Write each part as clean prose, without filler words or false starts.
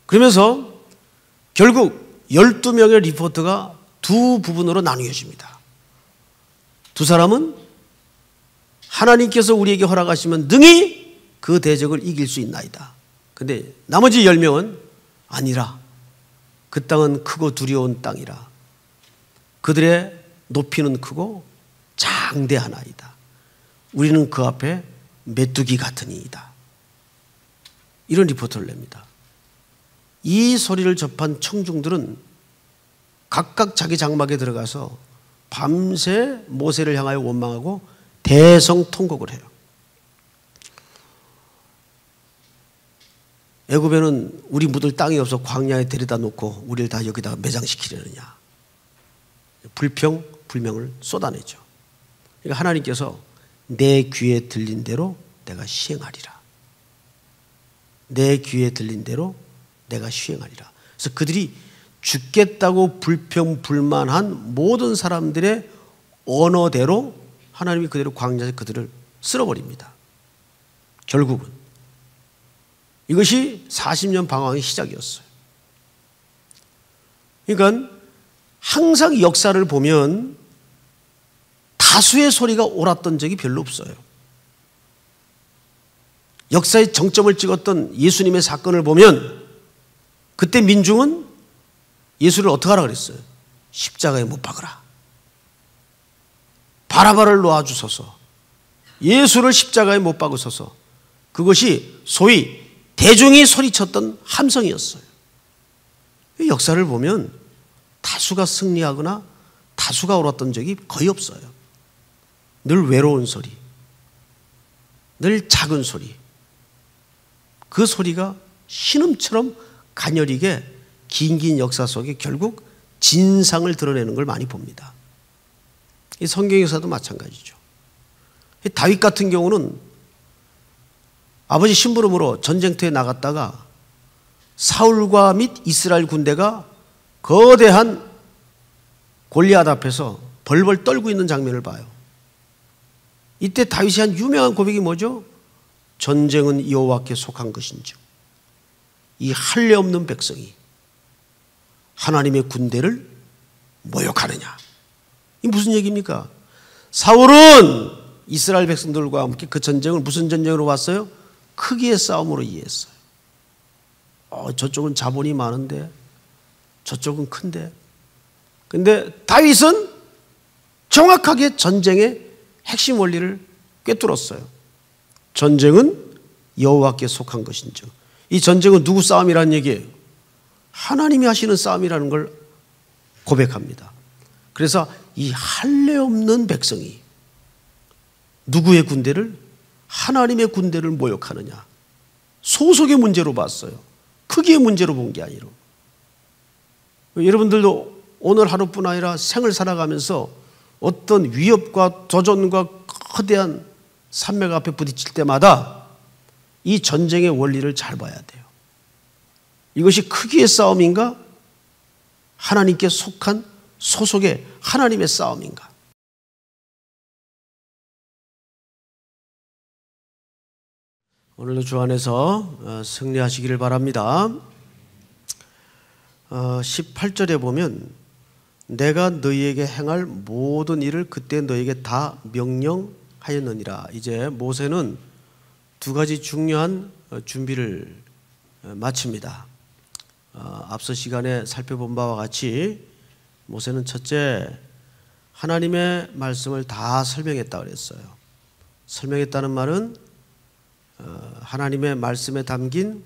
그러면서 결국 12명의 리포터가 두 부분으로 나뉘어집니다. 두 사람은 하나님께서 우리에게 허락하시면 능히 그 대적을 이길 수 있나이다. 근데 나머지 10명은 아니라 그 땅은 크고 두려운 땅이라. 그들의 높이는 크고 장대하나이다. 우리는 그 앞에 메뚜기 같으니이다. 이런 리포트를 냅니다. 이 소리를 접한 청중들은 각각 자기 장막에 들어가서 밤새 모세를 향하여 원망하고 대성통곡을 해요. 애굽에는 우리 묻을 땅이 없어 광야에 데려다 놓고 우리를 다 여기다가 매장시키려느냐. 불평, 불명을 쏟아내죠. 그러니까 하나님께서 내 귀에 들린 대로 내가 시행하리라. 내 귀에 들린 대로 내가 시행하리라. 그래서 그들이 죽겠다고 불평, 불만한 모든 사람들의 언어대로 하나님이 그대로 광야에서 그들을 쓸어버립니다. 결국은 이것이 40년 방황의 시작이었어요. 그러니까 항상 역사를 보면 다수의 소리가 옳았던 적이 별로 없어요. 역사의 정점을 찍었던 예수님의 사건을 보면 그때 민중은 예수를 어떻게 하라 그랬어요? 십자가에 못 박으라. 바라바를 놓아주소서. 예수를 십자가에 못 박으소서. 그것이 소위 대중이 소리쳤던 함성이었어요. 역사를 보면 다수가 승리하거나 다수가 옳았던 적이 거의 없어요. 늘 외로운 소리, 늘 작은 소리. 그 소리가 신음처럼 가녀리게 긴 역사 속에 결국 진상을 드러내는 걸 많이 봅니다. 이 성경 역사도 마찬가지죠. 다윗 같은 경우는 아버지 심부름으로 전쟁터에 나갔다가 사울과 및 이스라엘 군대가 거대한 골리앗 앞에서 벌벌 떨고 있는 장면을 봐요. 이때 다윗이 한 유명한 고백이 뭐죠? 전쟁은 여호와께 속한 것인즉 이 할례 없는 백성이 하나님의 군대를 모욕하느냐. 이 무슨 얘기입니까? 사울은 이스라엘 백성들과 함께 그 전쟁을 무슨 전쟁으로 왔어요? 크기의 싸움으로 이해했어요. 저쪽은 자본이 많은데 저쪽은 큰데. 근데 다윗은 정확하게 전쟁의 핵심 원리를 꿰뚫었어요. 전쟁은 여호와께 속한 것인즉. 이 전쟁은 누구 싸움이라는 얘기예요? 하나님이 하시는 싸움이라는 걸 고백합니다. 그래서 이 할례 없는 백성이 누구의 군대를? 하나님의 군대를 모욕하느냐. 소속의 문제로 봤어요. 크기의 문제로 본 게 아니라. 여러분들도 오늘 하루뿐 아니라 생을 살아가면서 어떤 위협과 도전과 거대한 산맥 앞에 부딪힐 때마다 이 전쟁의 원리를 잘 봐야 돼요. 이것이 크기의 싸움인가? 하나님께 속한 소속의 하나님의 싸움인가? 오늘도 주 안에서 승리하시기를 바랍니다. 18절에 보면 내가 너희에게 행할 모든 일을 그때 너희에게 다 명령하였느니라. 이제 모세는 두 가지 중요한 준비를 마칩니다. 앞서 시간에 살펴본 바와 같이 모세는 첫째, 하나님의 말씀을 다 설명했다 그랬어요. 설명했다는 말은 하나님의 말씀에 담긴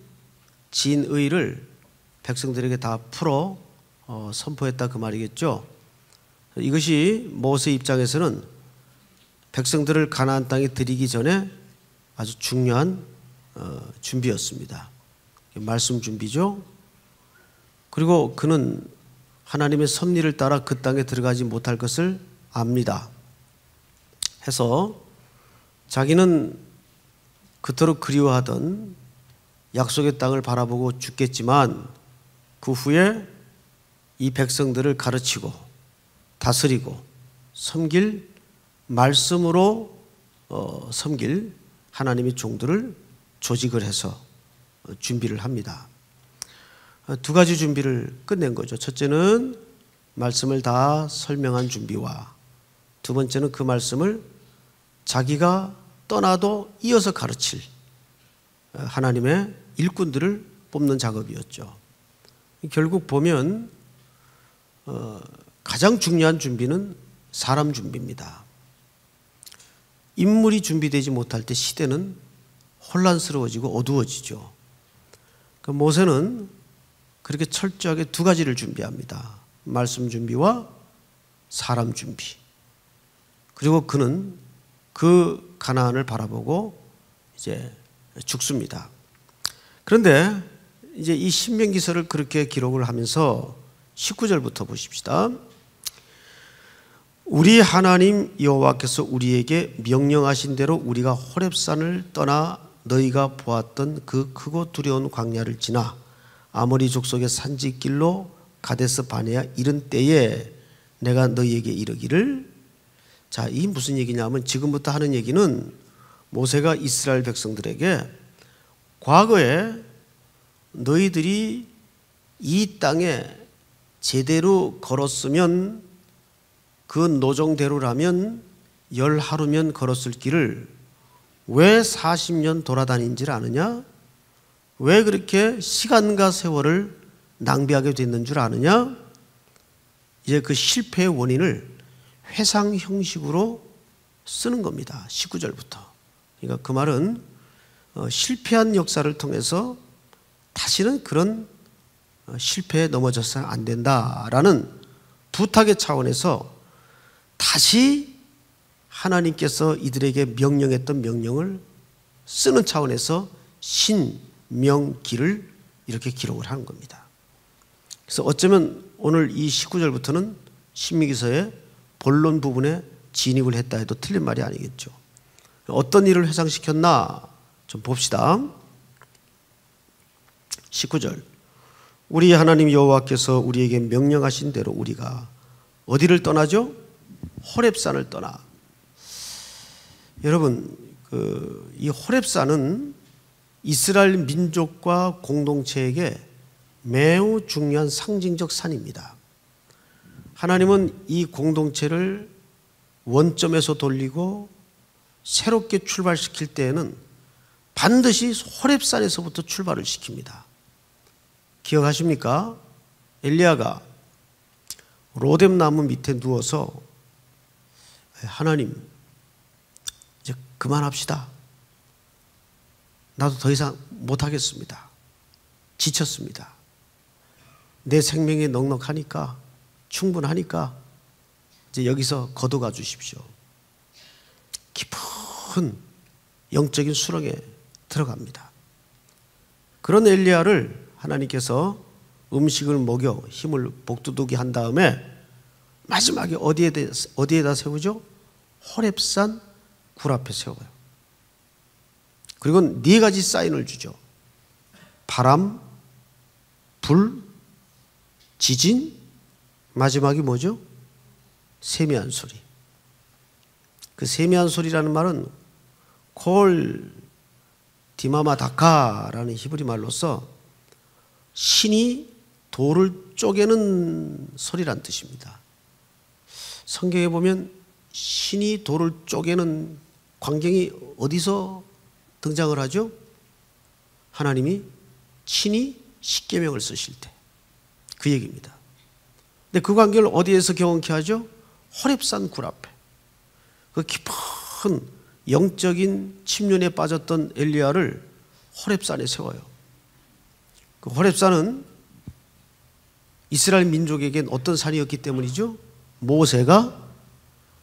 진의를 백성들에게 다 풀어 선포했다 그 말이겠죠. 이것이 모세 입장에서는 백성들을 가나안 땅에 들이기 전에 아주 중요한 준비였습니다. 말씀 준비죠. 그리고 그는 하나님의 섭리를 따라 그 땅에 들어가지 못할 것을 압니다. 해서 자기는 그토록 그리워하던 약속의 땅을 바라보고 죽겠지만 그 후에 이 백성들을 가르치고 다스리고 섬길 말씀으로 섬길 하나님의 종들을 조직을 해서 준비를 합니다. 두 가지 준비를 끝낸 거죠. 첫째는 말씀을 다 설명한 준비와 두 번째는 그 말씀을 자기가 떠나도 이어서 가르칠 하나님의 일꾼들을 뽑는 작업이었죠. 결국 보면 가장 중요한 준비는 사람 준비입니다. 인물이 준비되지 못할 때 시대는 혼란스러워지고 어두워지죠. 모세는 그렇게 철저하게 두 가지를 준비합니다. 말씀 준비와 사람 준비. 그리고 그는 그 가나안을 바라보고 이제 죽습니다. 그런데 이제 이 신명기서를 그렇게 기록을 하면서 19절부터 보십시다. 우리 하나님 여호와께서 우리에게 명령하신 대로 우리가 호렙산을 떠나 너희가 보았던 그 크고 두려운 광야를 지나 아모리 족속의 산지길로 가데스 바네아 이른 때에 내가 너희에게 이르기를. 자, 이 무슨 얘기냐면 지금부터 하는 얘기는 모세가 이스라엘 백성들에게 과거에 너희들이 이 땅에 제대로 걸었으면 그 노정대로라면 10하루면 걸었을 길을 왜 40년 돌아다닌지를 아느냐? 왜 그렇게 시간과 세월을 낭비하게 됐는 줄 아느냐? 이제 그 실패의 원인을 회상 형식으로 쓰는 겁니다. 19절부터. 그러니까 그 말은 실패한 역사를 통해서 다시는 그런 실패에 넘어져서는 안 된다라는 부탁의 차원에서 다시 하나님께서 이들에게 명령했던 명령을 쓰는 차원에서 신명기를 이렇게 기록을 하는 겁니다. 그래서 어쩌면 오늘 이 19절부터는 신명기서의 본론 부분에 진입을 했다 해도 틀린 말이 아니겠죠. 어떤 일을 회상시켰나 좀 봅시다. 19절. 우리 하나님 여호와께서 우리에게 명령하신 대로 우리가 어디를 떠나죠? 호렙산을 떠나. 여러분, 이 호렙산은 이스라엘 민족과 공동체에게 매우 중요한 상징적 산입니다. 하나님은 이 공동체를 원점에서 돌리고 새롭게 출발시킬 때에는 반드시 호렙산에서부터 출발을 시킵니다. 기억하십니까? 엘리야가 로뎀 나무 밑에 누워서 하나님 이제 그만합시다. 나도 더 이상 못하겠습니다. 지쳤습니다. 내 생명이 넉넉하니까 충분하니까 이제 여기서 거둬가 주십시오. 깊은 영적인 수렁에 들어갑니다. 그런 엘리야를 하나님께서 음식을 먹여 힘을 복두두게 한 다음에 마지막에 어디에다 세우죠? 호렙산 굴 앞에 세워요. 그리고 네 가지 사인을 주죠. 바람, 불, 지진, 마지막이 뭐죠? 세미한 소리. 그 세미한 소리라는 말은 콜 디마마 다카라는 히브리 말로서 신이 돌을 쪼개는 소리란 뜻입니다. 성경에 보면 신이 돌을 쪼개는 광경이 어디서 등장을 하죠? 하나님이 친히 십계명을 쓰실 때 그 얘기입니다. 근데 그 광경을 어디에서 경험케 하죠? 호렙산 굴 앞에. 그 깊은 영적인 침륜에 빠졌던 엘리야를 호렙산에 세워요. 그 호렙산은 이스라엘 민족에겐 어떤 산이었기 때문이죠? 모세가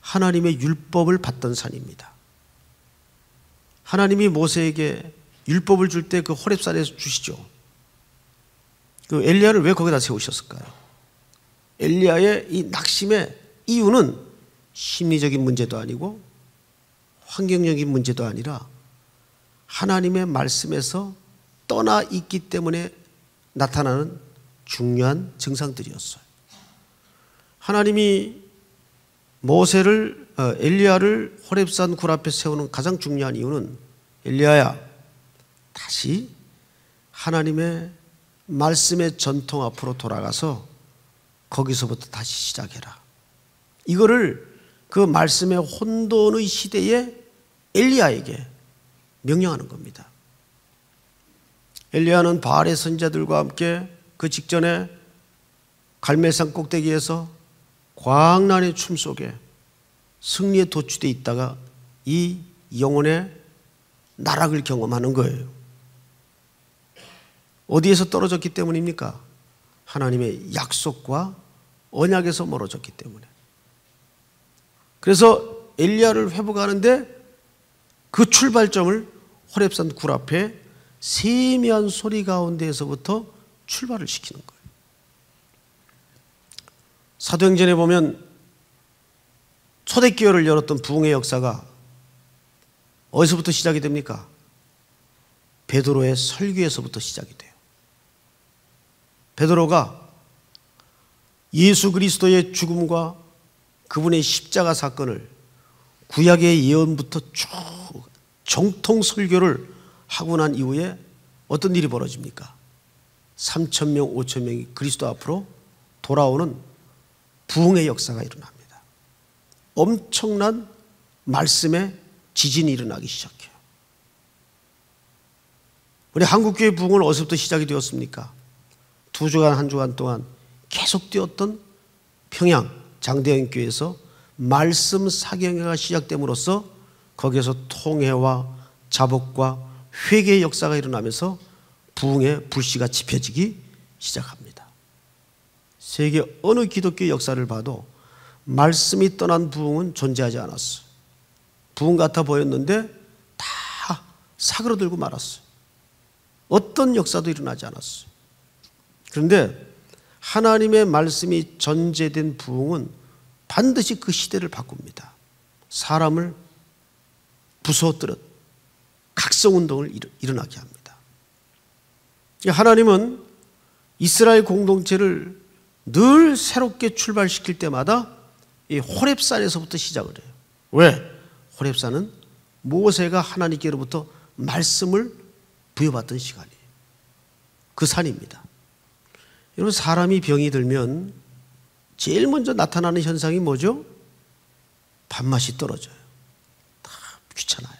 하나님의 율법을 받던 산입니다. 하나님이 모세에게 율법을 줄 때 그 호렙산에서 주시죠. 그 엘리야를 왜 거기다 세우셨을까요? 엘리야의 이 낙심의 이유는 심리적인 문제도 아니고 환경적인 문제도 아니라 하나님의 말씀에서 떠나 있기 때문에 나타나는 중요한 증상들이었어요. 하나님이 엘리야를 호렙산 굴 앞에 세우는 가장 중요한 이유는 엘리야야, 다시 하나님의 말씀의 전통 앞으로 돌아가서 거기서부터 다시 시작해라. 이거를 그 말씀의 혼돈의 시대에 엘리야에게 명령하는 겁니다. 엘리야는 바알의 선지자들과 함께 그 직전에 갈멜산 꼭대기에서 광란의 춤 속에 승리에 도취되어 있다가 이 영혼의 나락을 경험하는 거예요. 어디에서 떨어졌기 때문입니까? 하나님의 약속과 언약에서 멀어졌기 때문에. 그래서 엘리야를 회복하는데 그 출발점을 호렙산 굴 앞에 세미한 소리 가운데에서부터 출발을 시키는 거예요. 사도행전에 보면 초대교회를 열었던 부흥의 역사가 어디서부터 시작이 됩니까? 베드로의 설교에서부터 시작이 돼요. 베드로가 예수 그리스도의 죽음과 그분의 십자가 사건을 구약의 예언부터 쭉 정통 설교를 하고 난 이후에 어떤 일이 벌어집니까? 3,000명, 5,000명이 그리스도 앞으로 돌아오는 부흥의 역사가 일어납니다. 엄청난 말씀의 지진이 일어나기 시작해요. 우리 한국교회 부흥은 어디서부터 시작이 되었습니까? 2주간, 1주간 동안 계속되었던 평양 장대현 교회에서 말씀 사경회가 시작됨으로써 거기에서 통회와 자복과 회개의 역사가 일어나면서 부흥의 불씨가 지펴지기 시작합니다. 세계 어느 기독교 역사를 봐도 말씀이 떠난 부흥은 존재하지 않았어요. 부흥 같아 보였는데 다 사그러들고 말았어요. 어떤 역사도 일어나지 않았어요. 그런데 하나님의 말씀이 전제된 부흥은 반드시 그 시대를 바꿉니다. 사람을 부서뜨렸 각성운동을 일어나게 합니다. 하나님은 이스라엘 공동체를 늘 새롭게 출발시킬 때마다 이 호렙산에서부터 시작을 해요. 왜? 호렙산은 모세가 하나님께로부터 말씀을 부여받던 시간이에요. 그 산입니다. 여러분, 사람이 병이 들면 제일 먼저 나타나는 현상이 뭐죠? 밥맛이 떨어져요. 다 귀찮아요.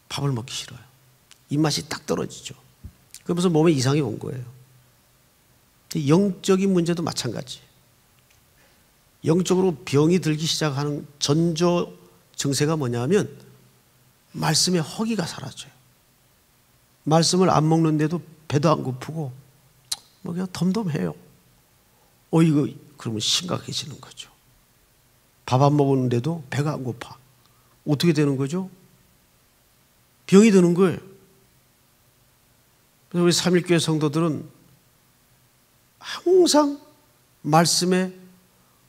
밥을 먹기 싫어요. 입맛이 딱 떨어지죠. 그러면서 몸에 이상이 온 거예요. 영적인 문제도 마찬가지예요. 영적으로 병이 들기 시작하는 전조 증세가 뭐냐면 말씀의 허기가 사라져요. 말씀을 안 먹는데도 배도 안 고프고 뭐 그냥 덤덤해요. 이거 그러면 심각해지는 거죠. 밥 안 먹었는데도 배가 안 고파. 어떻게 되는 거죠? 병이 드는 거예요. 그래서 우리 삼일교회 성도들은 항상 말씀에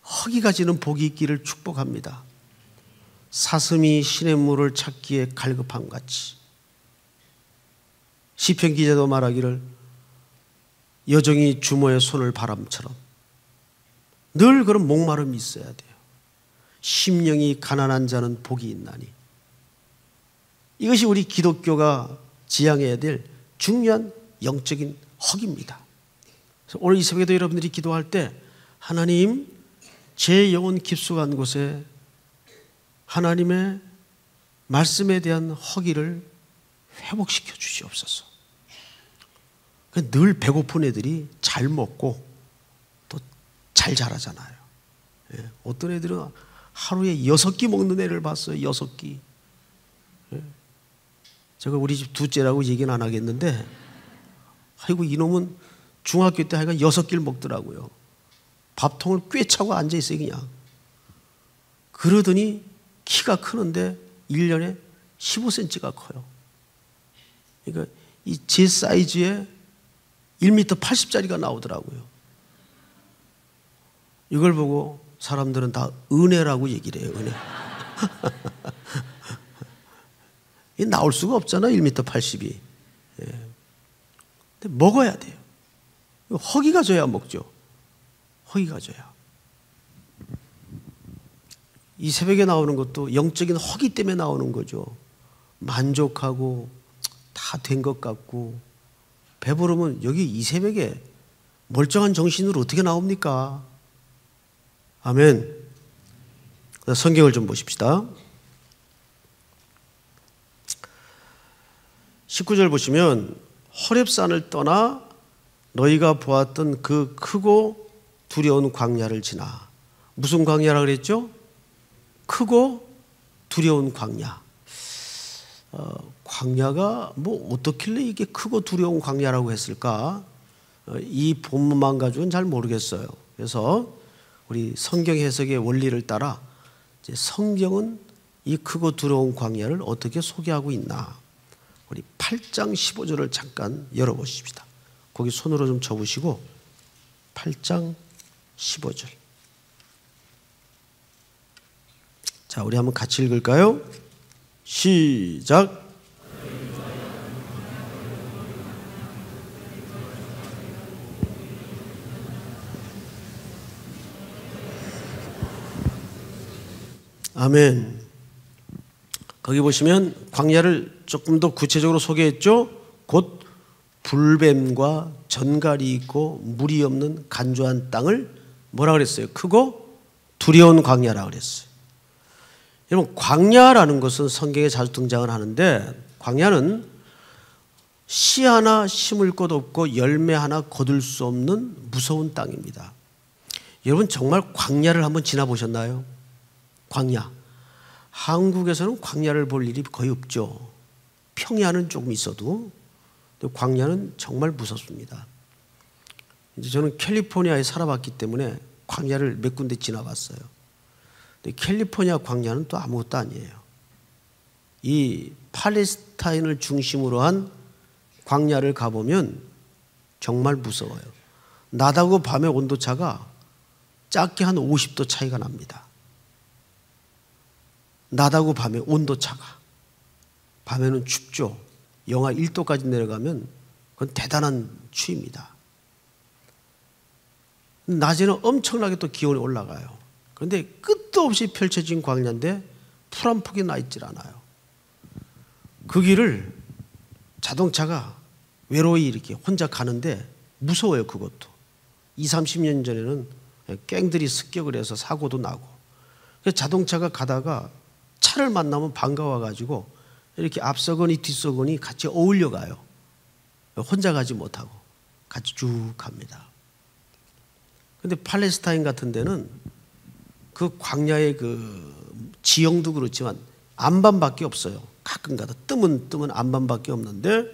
허기가 지는 복이 있기를 축복합니다. 사슴이 신의 물을 찾기에 갈급함 같이. 시편 기자도 말하기를 여종이 주모의 손을 바람처럼 늘 그런 목마름이 있어야 돼요. 심령이 가난한 자는 복이 있나니. 이것이 우리 기독교가 지향해야 될 중요한 영적인 허기입니다. 그래서 오늘 이 새벽에도 여러분들이 기도할 때 하나님, 제 영혼 깊숙한 곳에 하나님의 말씀에 대한 허기를 회복시켜 주시옵소서. 늘 배고픈 애들이 잘 먹고 또 잘 자라잖아요. 어떤 애들은 하루에 6끼 먹는 애를 봤어요. 6끼. 제가 우리 집 둘째라고 얘기는 안 하겠는데, 아이고, 이놈은 중학교 때 하여간 6끼를 먹더라고요. 밥통을 꿰차고 앉아있어요, 그냥. 그러더니 키가 크는데 1년에 15cm가 커요. 그러니까 이 제 사이즈에 1m 80짜리가 나오더라고요. 이걸 보고 사람들은 다 은혜라고 얘기를 해요, 은혜. 나올 수가 없잖아, 1m 80이. 근데 먹어야 돼요. 허기가 져야 먹죠. 허기가 져야. 이 새벽에 나오는 것도 영적인 허기 때문에 나오는 거죠. 만족하고 다 된 것 같고 배부르면 여기 이 새벽에 멀쩡한 정신으로 어떻게 나옵니까? 아멘. 성경을 좀 보십시다. 19절 보시면 호렙산을 떠나 너희가 보았던 그 크고 두려운 광야를 지나. 무슨 광야라 그랬죠? 크고 두려운 광야. 광야가 뭐 어떻길래 이게 크고 두려운 광야라고 했을까? 이 본문만 가지고는 잘 모르겠어요. 그래서 우리 성경 해석의 원리를 따라 이제 성경은 이 크고 두려운 광야를 어떻게 소개하고 있나? 우리 8장 15절을 잠깐 열어보십시다. 거기 손으로 좀 쳐보시고 8장 15절. 자, 우리 한번 같이 읽을까요? 시작. 아멘. 거기 보시면 광야를 조금 더 구체적으로 소개했죠. 곧 불뱀과 전갈이 있고 물이 없는 간조한 땅을 뭐라 그랬어요? 크고 두려운 광야라 그랬어요. 여러분, 광야라는 것은 성경에 자주 등장을 하는데, 광야는 씨 하나 심을 곳 없고 열매 하나 거둘 수 없는 무서운 땅입니다. 여러분, 정말 광야를 한번 지나보셨나요? 광야. 한국에서는 광야를 볼 일이 거의 없죠. 평야는 조금 있어도 광야는 정말 무섭습니다. 이제 저는 캘리포니아에 살아봤기 때문에 광야를 몇 군데 지나봤어요. 근데 캘리포니아 광야는 또 아무것도 아니에요. 이 팔레스타인을 중심으로 한 광야를 가보면 정말 무서워요. 낮하고 밤의 온도차가 작게 한 50도 차이가 납니다. 낮하고 밤의 온도차가. 밤에는 춥죠. 영하 1도까지 내려가면 그건 대단한 추위입니다. 낮에는 엄청나게 또 기온이 올라가요. 그런데 끝도 없이 펼쳐진 광야인데 풀 한 폭이 나 있질 않아요. 그 길을 자동차가 외로이 이렇게 혼자 가는데 무서워요. 그것도 20, 30년 전에는 갱들이 습격을 해서 사고도 나고, 그래서 자동차가 가다가 차를 만나면 반가워가지고 이렇게 앞서거니 뒤서거니 같이 어울려 가요. 혼자 가지 못하고 같이 쭉 갑니다. 그런데 팔레스타인 같은 데는 그 광야의 그 지형도 그렇지만 안반밖에 없어요. 가끔가다 뜨면 안반밖에 없는데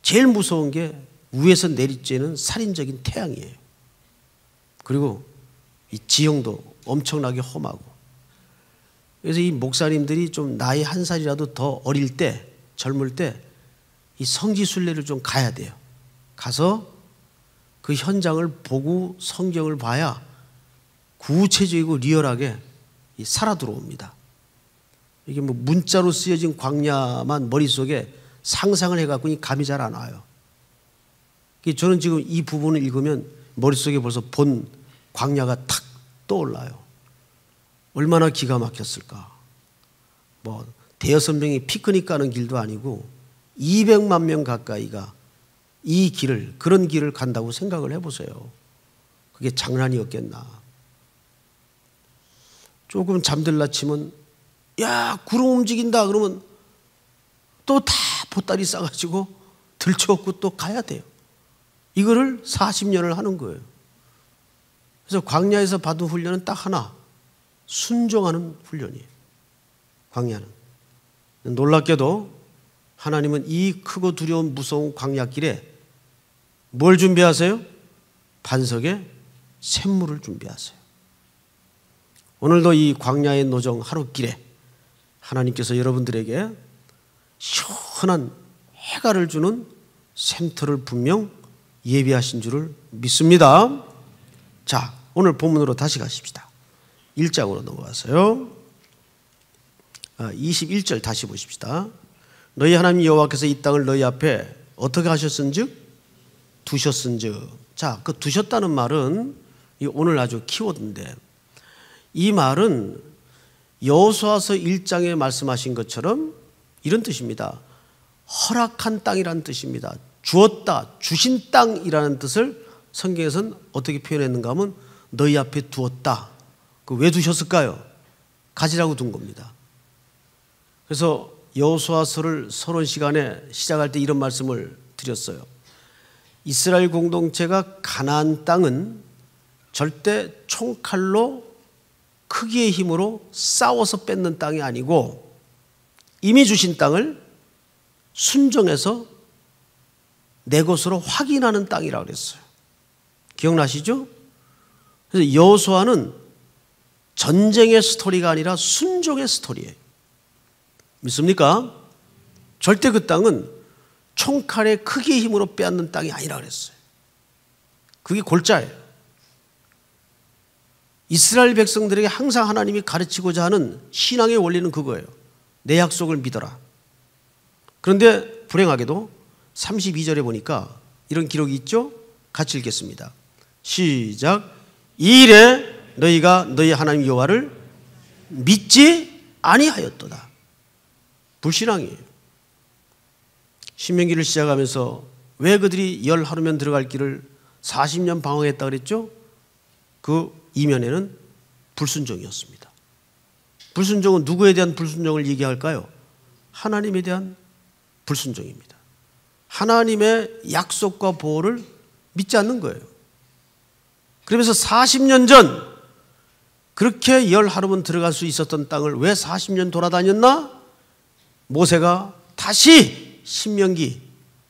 제일 무서운 게 위에서 내리쬐는 살인적인 태양이에요. 그리고 이 지형도 엄청나게 험하고. 그래서 이 목사님들이 좀 나이 한 살이라도 더 어릴 때, 젊을 때 이 성지순례를 좀 가야 돼요. 가서 그 현장을 보고 성경을 봐야 구체적이고 리얼하게 살아 들어옵니다. 이게 뭐 문자로 쓰여진 광야만 머릿속에 상상을 해갖고 감이 잘 안 와요. 저는 지금 이 부분을 읽으면 머릿속에 벌써 본 광야가 탁 떠올라요. 얼마나 기가 막혔을까. 뭐 대여섯 명이 피크닉 가는 길도 아니고 200만 명 가까이가 이 길을, 그런 길을 간다고 생각을 해보세요. 그게 장난이었겠나. 조금 잠들라 치면 야, 구름 움직인다 그러면 또 다 보따리 싸가지고 들쳐업고 또 가야 돼요. 이거를 40년을 하는 거예요. 그래서 광야에서 받은 훈련은 딱 하나, 순종하는 훈련이에요. 광야는. 놀랍게도 하나님은 이 크고 두려운 무서운 광야길에 뭘 준비하세요? 반석에 샘물을 준비하세요. 오늘도 이 광야의 노정 하루길에 하나님께서 여러분들에게 시원한 해가를 주는 샘터를 분명 예비하신 줄을 믿습니다. 자, 오늘 본문으로 다시 가십시다. 1장으로 넘어가서요. 21절 다시 보십시다. 너희 하나님 여호와께서 이 땅을 너희 앞에 어떻게 하셨은즉? 두셨은즉. 자, 그 두셨다는 말은 오늘 아주 키워드인데, 이 말은 여호수아서 1장에 말씀하신 것처럼 이런 뜻입니다. 허락한 땅이란 뜻입니다. 주었다, 주신 땅이라는 뜻을 성경에서는 어떻게 표현했는가 하면 너희 앞에 두었다. 왜 두셨을까요? 가지라고 둔 겁니다. 그래서 여호수아서를 서론 시간에 시작할 때 이런 말씀을 드렸어요. 이스라엘 공동체가 가나안 땅은 절대 총칼로 크기의 힘으로 싸워서 뺏는 땅이 아니고 이미 주신 땅을 순종해서 내 것으로 확인하는 땅이라고 그랬어요. 기억나시죠? 그래서 여호수아는 전쟁의 스토리가 아니라 순종의 스토리예요. 믿습니까? 절대 그 땅은 총칼의 크기의 힘으로 빼앗는 땅이 아니라 그랬어요. 그게 골자예요. 이스라엘 백성들에게 항상 하나님이 가르치고자 하는 신앙의 원리는 그거예요. 내 약속을 믿어라. 그런데 불행하게도 32절에 보니까 이런 기록이 있죠? 같이 읽겠습니다. 시작. 이 일에 너희가 너희 하나님 여호와를 믿지 아니하였도다. 불신앙이에요. 신명기를 시작하면서 왜 그들이 열 하루면 들어갈 길을 40년 방황했다 그랬죠? 그 이면에는 불순종이었습니다. 불순종은 누구에 대한 불순종을 얘기할까요? 하나님에 대한 불순종입니다. 하나님의 약속과 보호를 믿지 않는 거예요. 그러면서 40년 전 그렇게 열 하루면 들어갈 수 있었던 땅을 왜 40년 돌아다녔나? 모세가 다시 신명기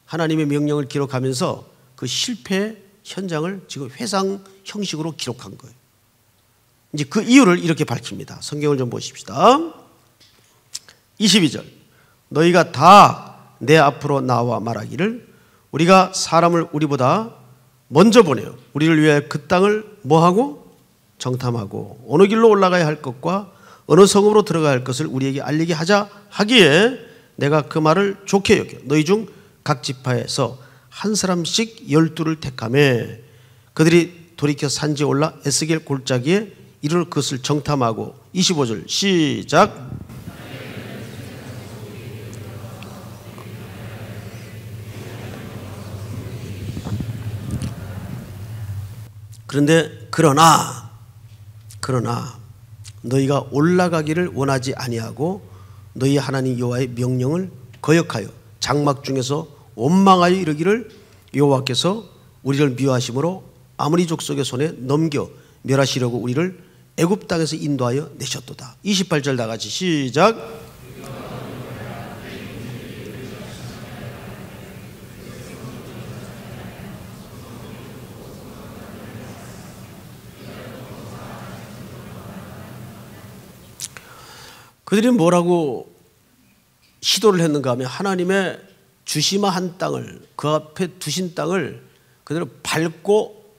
하나님의 명령을 기록하면서 그 실패 현장을 지금 회상 형식으로 기록한 거예요. 이제 그 이유를 이렇게 밝힙니다. 성경을 좀 보십시다. 22절. 너희가 다 내 앞으로 나와 말하기를 우리가 사람을 우리보다 먼저 보내어 우리를 위해 그 땅을 뭐하고? 정탐하고 어느 길로 올라가야 할 것과 어느 성읍으로 들어가야 할 것을 우리에게 알리게 하자 하기에 내가 그 말을 좋게 여겨 너희 중 각 지파에서 한 사람씩 12를 택하매 그들이 돌이켜 산지에 올라 에스겔 골짜기에 이르러 그것을 정탐하고 25절 시작. 그런데 그러나 너희가 올라가기를 원하지 아니하고 너희 하나님 여호와의 명령을 거역하여 장막 중에서 원망하여 이르기를 여호와께서 우리를 미워하심으로 아모리 족속의 손에 넘겨 멸하시려고 우리를 애굽 땅에서 인도하여 내셨도다. 28절 다 같이 시작. 그들이 뭐라고 시도를 했는가 하면 하나님의 주시마한 땅을 그 앞에 두신 땅을 그대로 밟고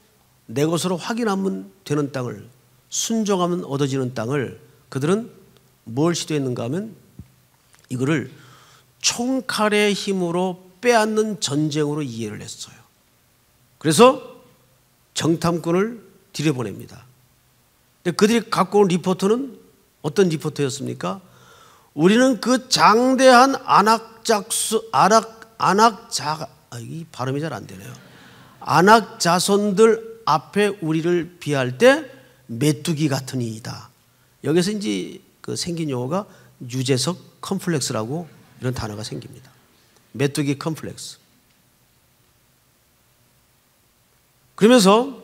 내 것으로 확인하면 되는 땅을 순종하면 얻어지는 땅을 그들은 뭘 시도했는가 하면 이거를 총칼의 힘으로 빼앗는 전쟁으로 이해를 했어요. 그래서 정탐꾼을 들여보냅니다. 근데 그들이 갖고 온 리포트는 어떤 리포트였습니까? 우리는 그 장대한 이 발음이 잘 안 되네요. 아낙 자손들 앞에 우리를 비할 때 메뚜기 같은 이이다. 여기서 이제 그 생긴 용어가 유재석 컴플렉스라고 이런 단어가 생깁니다. 메뚜기 컴플렉스. 그러면서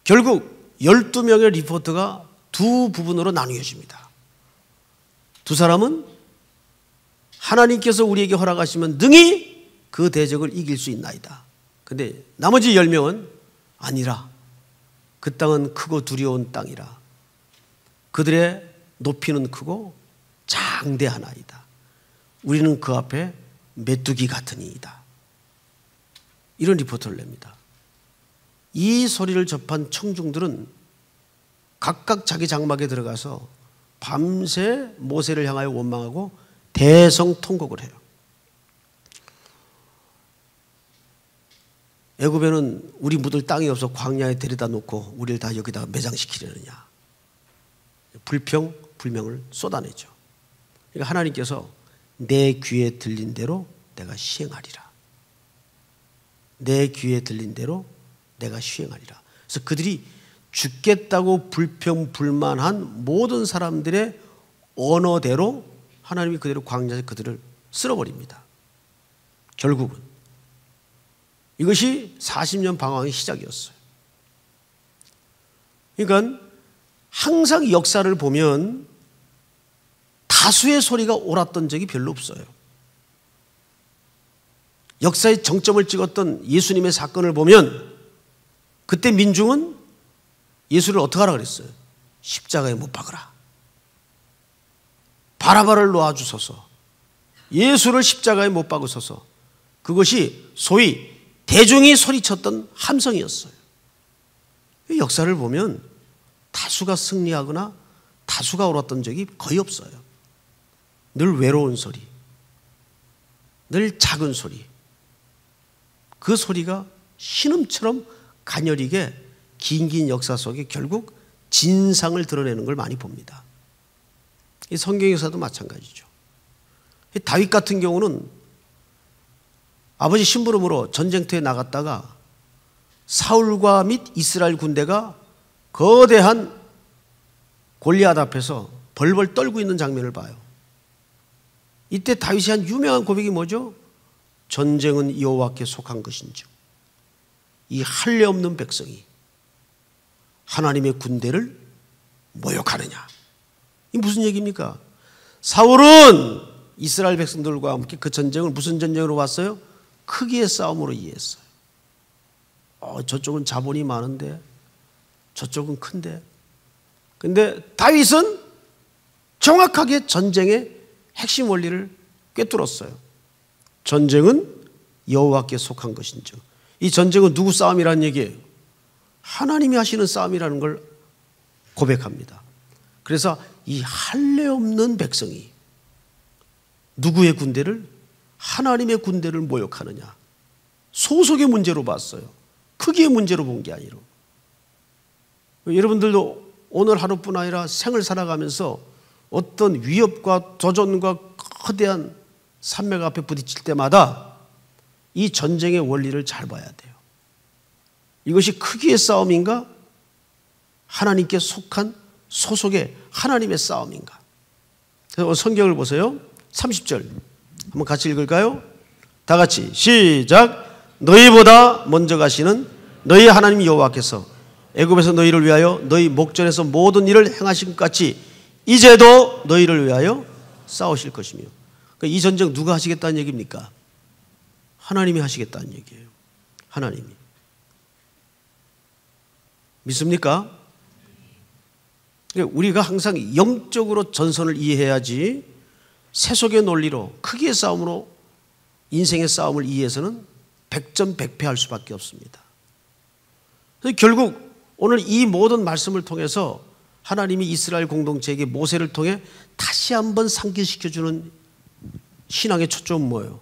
결국 12명의 리포터가 두 부분으로 나누어집니다. 두 사람은 하나님께서 우리에게 허락하시면 능히 그 대적을 이길 수 있나이다. 그런데 나머지 10명은 아니라 그 땅은 크고 두려운 땅이라 그들의 높이는 크고 장대하나이다. 우리는 그 앞에 메뚜기 같은 이이다. 이런 리포트를 냅니다. 이 소리를 접한 청중들은 각각 자기 장막에 들어가서 밤새 모세를 향하여 원망하고 대성통곡을 해요. 애굽에는 우리 묻을 땅이 없어 광야에 데려다 놓고 우리를 다 여기다가 매장시키려느냐. 불평, 불명을 쏟아내죠. 그러니까 하나님께서 내 귀에 들린 대로 내가 시행하리라. 내 귀에 들린 대로 내가 시행하리라. 그래서 그들이 죽겠다고 불평불만한 모든 사람들의 언어대로 하나님이 그대로 광야에서 그들을 쓸어버립니다. 결국은 이것이 40년 방황의 시작이었어요. 그러니까 항상 역사를 보면 다수의 소리가 옳았던 적이 별로 없어요. 역사의 정점을 찍었던 예수님의 사건을 보면 그때 민중은 예수를 어떻게 하라 그랬어요? 십자가에 못 박으라. 바라바를 놓아주소서. 예수를 십자가에 못 박으소서. 그것이 소위 대중이 소리쳤던 함성이었어요. 역사를 보면 다수가 승리하거나 다수가 옳았던 적이 거의 없어요. 늘 외로운 소리, 늘 작은 소리, 그 소리가 신음처럼 가녀리게 긴 역사 속에 결국 진상을 드러내는 걸 많이 봅니다. 이 성경 역사도 마찬가지죠. 다윗 같은 경우는 아버지 심부름으로 전쟁터에 나갔다가 사울과 및 이스라엘 군대가 거대한 골리앗 앞에서 벌벌 떨고 있는 장면을 봐요. 이때 다윗이 한 유명한 고백이 뭐죠? 전쟁은 여호와께 속한 것인즉 이 할례 없는 백성이 하나님의 군대를 모욕하느냐. 이게 무슨 얘기입니까? 사울은 이스라엘 백성들과 함께 그 전쟁을 무슨 전쟁으로 왔어요? 크기의 싸움으로 이해했어요. 저쪽은 자본이 많은데 저쪽은 큰데. 근데 다윗은 정확하게 전쟁의 핵심 원리를 꿰뚫었어요. 전쟁은 여호와께 속한 것인즉. 이 전쟁은 누구 싸움이라는 얘기예요? 하나님이 하시는 싸움이라는 걸 고백합니다. 그래서 이 할례 없는 백성이 누구의 군대를? 하나님의 군대를 모욕하느냐. 소속의 문제로 봤어요. 크기의 문제로 본 게 아니라. 여러분들도 오늘 하루뿐 아니라 생을 살아가면서 어떤 위협과 도전과 거대한 산맥 앞에 부딪힐 때마다 이 전쟁의 원리를 잘 봐야 돼요. 이것이 크기의 싸움인가? 하나님께 속한 소속의 하나님의 싸움인가? 그래서 성경을 보세요. 30절 한번 같이 읽을까요? 다 같이 시작. 너희보다 먼저 가시는 너희 하나님 여호와께서 애굽에서 너희를 위하여 너희 목전에서 모든 일을 행하신 것 같이 이제도 너희를 위하여 싸우실 것이며. 그러니까 이 전쟁 누가 하시겠다는 얘기입니까? 하나님이 하시겠다는 얘기예요. 하나님이. 믿습니까? 우리가 항상 영적으로 전선을 이해해야지 세속의 논리로 크기의 싸움으로 인생의 싸움을 이해해서는 백전백패할 수밖에 없습니다. 그래서 결국 오늘 이 모든 말씀을 통해서 하나님이 이스라엘 공동체에게 모세를 통해 다시 한번 상기시켜주는 신앙의 초점은 뭐예요?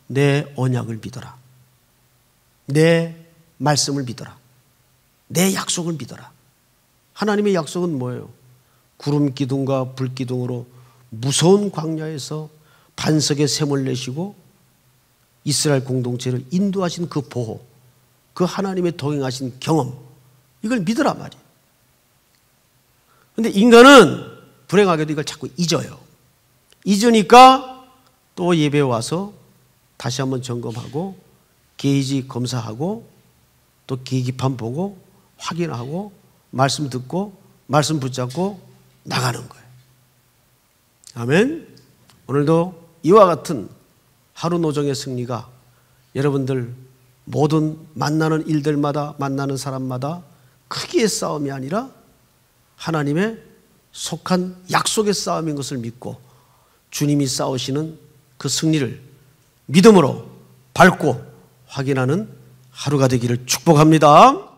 내 언약을 믿어라. 내 말씀을 믿어라. 내 약속을 믿어라. 하나님의 약속은 뭐예요? 구름 기둥과 불 기둥으로 무서운 광야에서 반석에 샘을 내시고 이스라엘 공동체를 인도하신 그 보호, 그 하나님의 동행하신 경험, 이걸 믿으라 말이에요. 그런데 인간은 불행하게도 이걸 자꾸 잊어요. 잊으니까 또 예배에 와서 다시 한번 점검하고 게이지 검사하고 또 계기판 보고 확인하고 말씀 듣고 말씀 붙잡고 나가는 거예요. 아멘. 오늘도 이와 같은 하루 노정의 승리가 여러분들 모든 만나는 일들마다 만나는 사람마다 크기의 싸움이 아니라 하나님의 속한 약속의 싸움인 것을 믿고 주님이 싸우시는 그 승리를 믿음으로 밟고 확인하는 하루가 되기를 축복합니다.